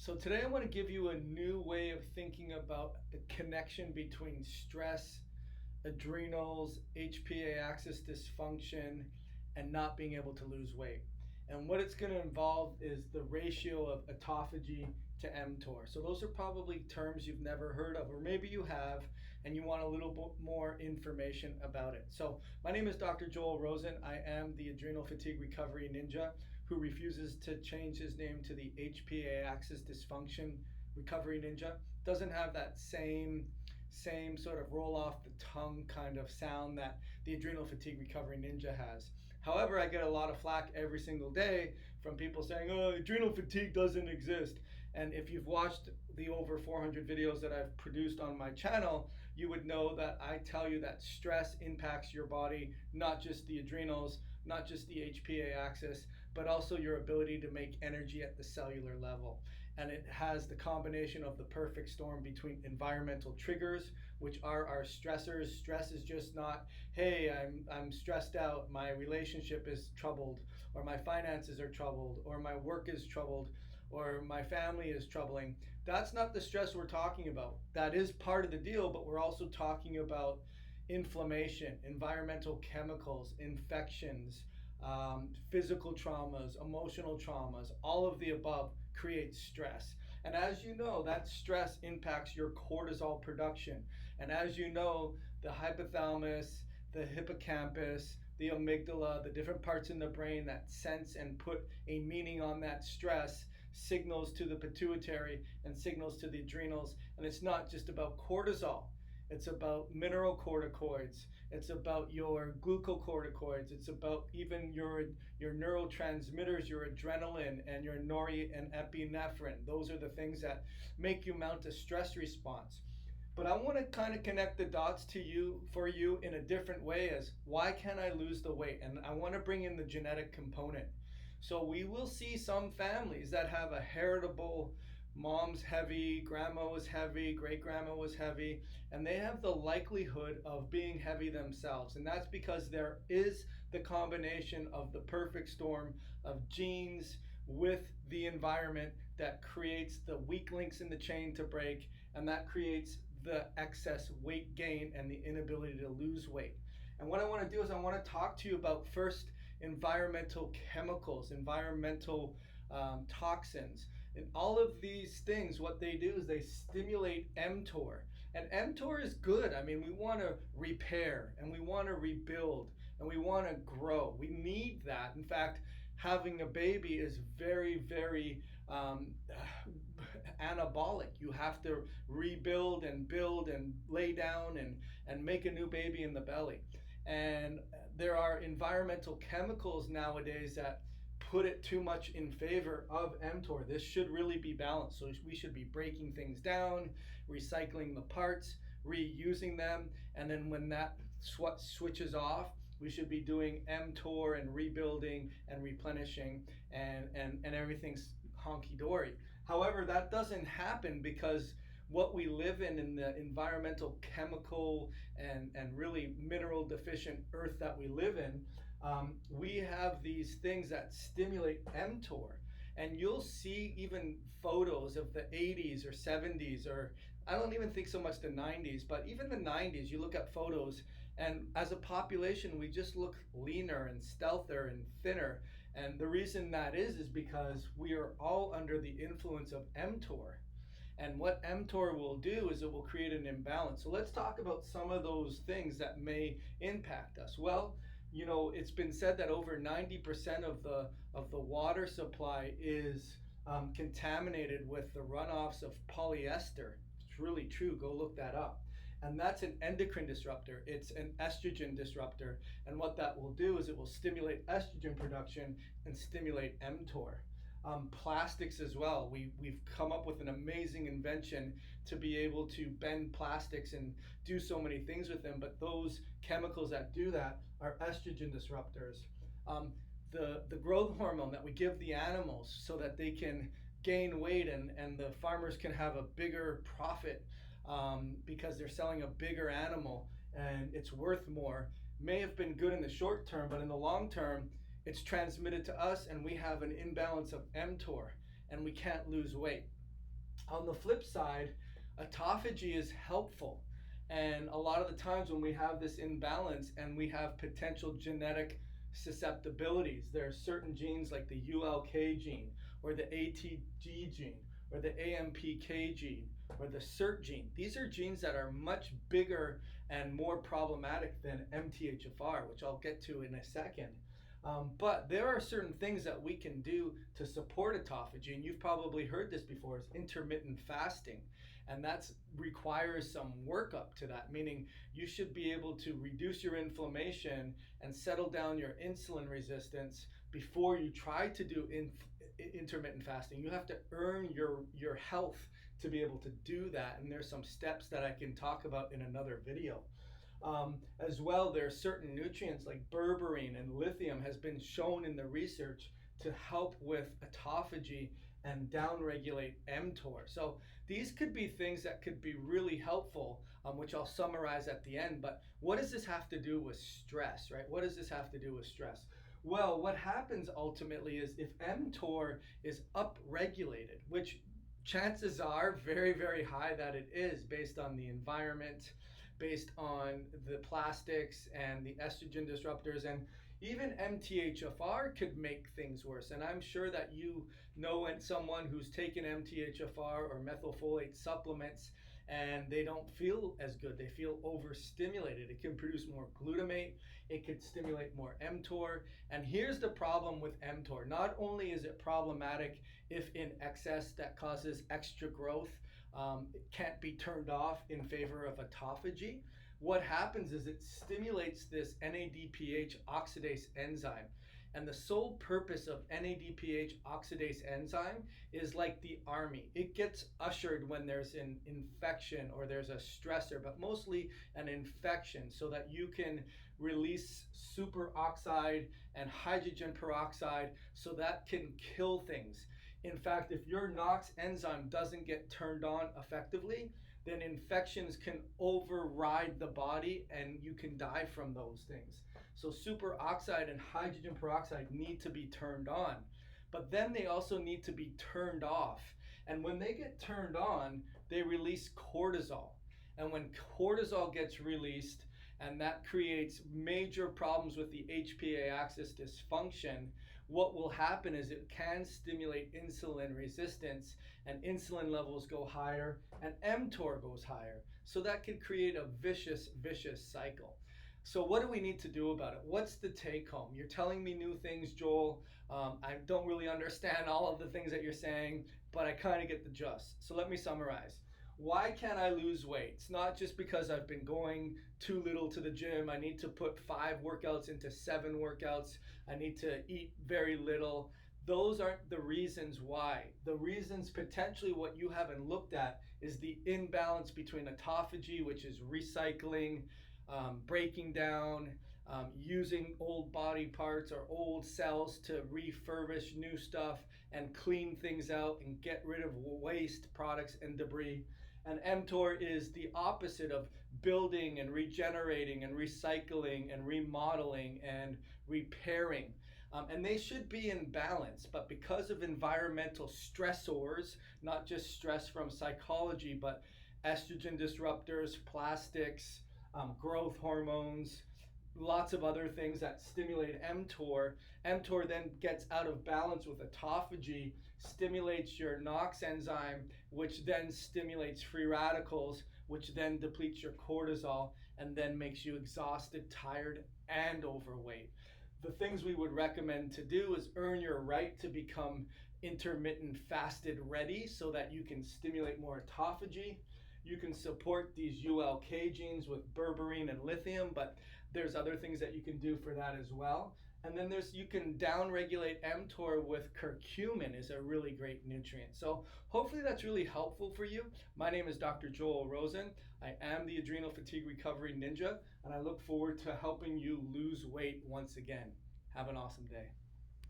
So today I want to give you a new way of thinking about the connection between stress, adrenals, HPA axis dysfunction, and not being able to lose weight. And what it's going to involve is the ratio of autophagy to mTOR. So those are probably terms you've never heard of, or maybe you have, and you want a little bit more information about it. So my name is Dr. Joel Rosen. I am the Adrenal Fatigue Recovery Ninja who refuses to change his name to the HPA axis dysfunction recovery ninja. Doesn't have that same sort of roll off the tongue kind of sound that the Adrenal Fatigue Recovery Ninja has. However, I get a lot of flack every single day from people saying, oh, adrenal fatigue doesn't exist. And if you've watched the over 400 videos that I've produced on my channel, you would know that I tell you that stress impacts your body, not just the adrenals, not just the HPA axis, but also your ability to make energy at the cellular level. And it has the combination of the perfect storm between environmental triggers, which are our stressors. Stress is just not, hey, I'm stressed out, my relationship is troubled, or my finances are troubled, or my work is troubled, or my family is troubling. That's not the stress we're talking about. That is part of the deal, but we're also talking about inflammation, environmental chemicals, infections, physical traumas, emotional traumas, all of the above create stress. And as you know, that stress impacts your cortisol production. And as you know, the hypothalamus, the hippocampus, the amygdala, the different parts in the brain that sense and put a meaning on that stress signals to the pituitary and signals to the adrenals. And it's not just about cortisol. It's about mineralocorticoids. It's about your glucocorticoids. It's about even your neurotransmitters, your adrenaline and your nori and epinephrine. Those are the things that make you mount a stress response. But I want to kind of connect the dots for you in a different way as why can't I lose the weight? And I want to bring in the genetic component. So we will see some families that have a heritable mom's heavy, grandma was heavy, great grandma was heavy, and they have the likelihood of being heavy themselves. And that's because there is the combination of the perfect storm of genes with the environment that creates the weak links in the chain to break, and that creates the excess weight gain and the inability to lose weight. And what I want to do is I want to talk to you about first environmental chemicals, environmental toxins. And all of these things, what they do is they stimulate mTOR. And mTOR is good. I mean, we want to repair and we want to rebuild and we want to grow. We need that. In fact, having a baby is very, very anabolic. You have to rebuild and build and lay down and make a new baby in the belly. And there are environmental chemicals nowadays that put it too much in favor of mTOR. This should really be balanced. So we should be breaking things down, recycling the parts, reusing them, and then when that switches off, we should be doing mTOR and rebuilding and replenishing, and everything's honky-dory. However, that doesn't happen because what we live in the environmental, chemical, and really mineral deficient earth that we live in, we have these things that stimulate mTOR. And you'll see even photos of the 80s or 70s, or I don't even think so much the 90s, but even the 90s, you look at photos, and as a population, we just look leaner and stealthier and thinner. And the reason that is because we are all under the influence of mTOR. And what mTOR will do is it will create an imbalance. So let's talk about some of those things that may impact us. Well, you know, it's been said that over 90% of the water supply is contaminated with the runoffs of polyester. It's really true. Go look that up. And that's an endocrine disruptor. It's an estrogen disruptor. And what that will do is it will stimulate estrogen production and stimulate mTOR. Plastics as well. We've come up with an amazing invention to be able to bend plastics and do so many things with them, but those chemicals that do that are estrogen disruptors. The growth hormone that we give the animals so that they can gain weight and the farmers can have a bigger profit because they're selling a bigger animal and it's worth more, may have been good in the short term, but in the long term, it's transmitted to us and we have an imbalance of mTOR and we can't lose weight. On the flip side, autophagy is helpful. And a lot of the times when we have this imbalance and we have potential genetic susceptibilities, there are certain genes like the ULK gene or the ATG gene or the AMPK gene or the SERT gene. These are genes that are much bigger and more problematic than MTHFR, which I'll get to in a second. But there are certain things that we can do to support autophagy, and you've probably heard this before, is intermittent fasting. And that requires some workup to that, meaning you should be able to reduce your inflammation and settle down your insulin resistance before you try to do intermittent fasting. You have to earn your health to be able to do that, and there's some steps that I can talk about in another video. As well, there are certain nutrients like berberine and lithium has been shown in the research to help with autophagy and downregulate mTOR. So these could be things that could be really helpful, which I'll summarize at the end. But what does this have to do with stress, right? What does this have to do with stress? Well, what happens ultimately is if mTOR is upregulated, which chances are very, very high that it is based on the environment, based on the plastics and the estrogen disruptors, and even MTHFR could make things worse. And I'm sure that you know someone who's taken MTHFR or methylfolate supplements and they don't feel as good. They feel overstimulated. It can produce more glutamate. It could stimulate more mTOR. And here's the problem with mTOR. Not only is it problematic if in excess that causes extra growth, it can't be turned off in favor of autophagy. What happens is it stimulates this NADPH oxidase enzyme. And the sole purpose of NADPH oxidase enzyme is like the army. It gets ushered when there's an infection or there's a stressor, but mostly an infection, so that you can release superoxide and hydrogen peroxide so that can kill things. In fact, if your NOx enzyme doesn't get turned on effectively, then infections can override the body and you can die from those things. So superoxide and hydrogen peroxide need to be turned on, but then they also need to be turned off. And when they get turned on, they release cortisol. And when cortisol gets released, and that creates major problems with the HPA axis dysfunction, what will happen is it can stimulate insulin resistance, and insulin levels go higher and mTOR goes higher. So that can create a vicious cycle. So what do we need to do about it? What's the take home? You're telling me new things, Joel. I don't really understand all of the things that you're saying, but I kind of get the gist. So let me summarize. Why can't I lose weight? It's not just because I've been going too little to the gym. I need to put 5 workouts into 7 workouts. I need to eat very little. Those aren't the reasons why. The reasons potentially what you haven't looked at is the imbalance between autophagy, which is recycling, breaking down, using old body parts or old cells to refurbish new stuff and clean things out and get rid of waste products and debris. And mTOR is the opposite of building and regenerating and recycling and remodeling and repairing. And they should be in balance, but because of environmental stressors, not just stress from psychology, but estrogen disruptors, plastics, growth hormones, lots of other things that stimulate mTOR. mTOR then gets out of balance with autophagy, stimulates your NOx enzyme, which then stimulates free radicals, which then depletes your cortisol and then makes you exhausted, tired, and overweight. The things we would recommend to do is earn your right to become intermittent fasted ready so that you can stimulate more autophagy. You can support these ULK genes with berberine and lithium, but there's other things that you can do for that as well. And then you can downregulate mTOR with curcumin is a really great nutrient. So hopefully that's really helpful for you. My name is Dr. Joel Rosen. I am the Adrenal Fatigue Recovery Ninja, and I look forward to helping you lose weight once again. Have an awesome day.